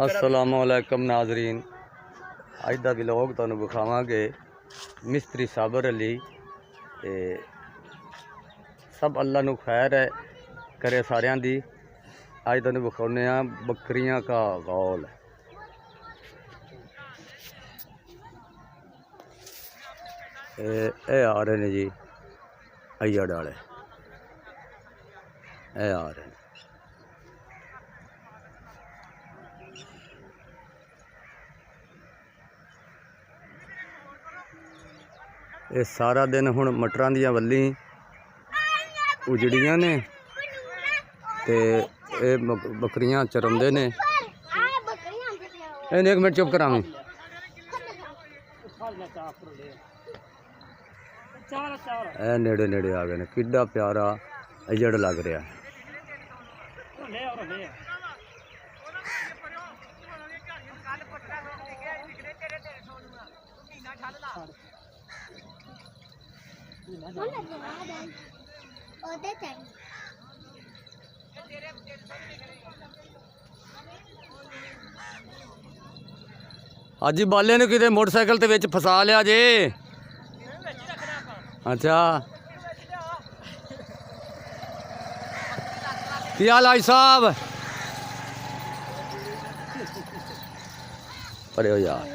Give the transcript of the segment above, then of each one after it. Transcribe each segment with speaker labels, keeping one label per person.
Speaker 1: अस्सलामुअलैकुम नाजरीन, अज का व्लॉग तुहानू विखावांगे मिस्त्री साबर अली ते सब अल्लाह नू खैर है करे सारियां दी। अज तुहानू विखाने बकरियां का गौल। ए आ रहे ने जी अय्यड़ वाले, ए आ रहे हैं। ये सारा दिन हुण मटरां दियां वल्ली उजड़ियां ने ते बकरियां चरंदे ने। एक मिनट चुप करा, नेड़े नेड़े आ गए ने। किड्डा प्यारा अजड़ लग रहा है। अज बाले ने किते मोटरसाइकिल ते विच फसा लिया जे। अच्छा की हाल आई साहब? परे हो यार।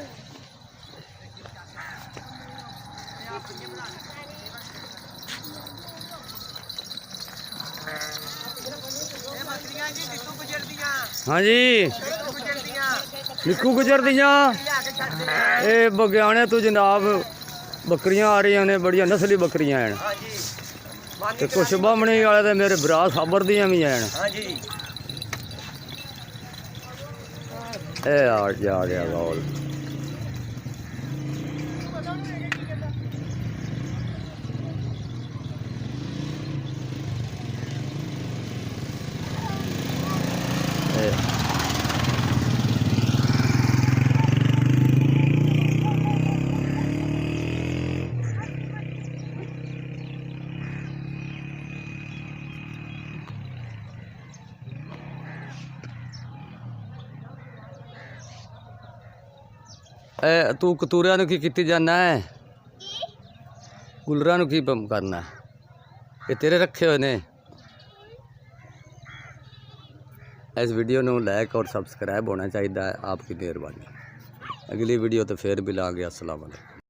Speaker 1: हाँ जी, निक्कू गुजर दियाँ ये बग्याने तो जनाब बकरियां आ रही ने, बड़िया नस्ली बकरियां हैं। ते कुछ बामणी वाले तो मेरे भरा साबर दियां भी हैं। ए आ जा गया गौल। तू कतूरिया की कीती जाना है? गुलरा की करना है? ये तेरे रखे हुए ने। इस वीडियो को लाइक और सब्सक्राइब होना चाहिए। आपकी मेहरबानी। अगली वीडियो तो फिर मिलांगे। अस्सलाम वालेकुम।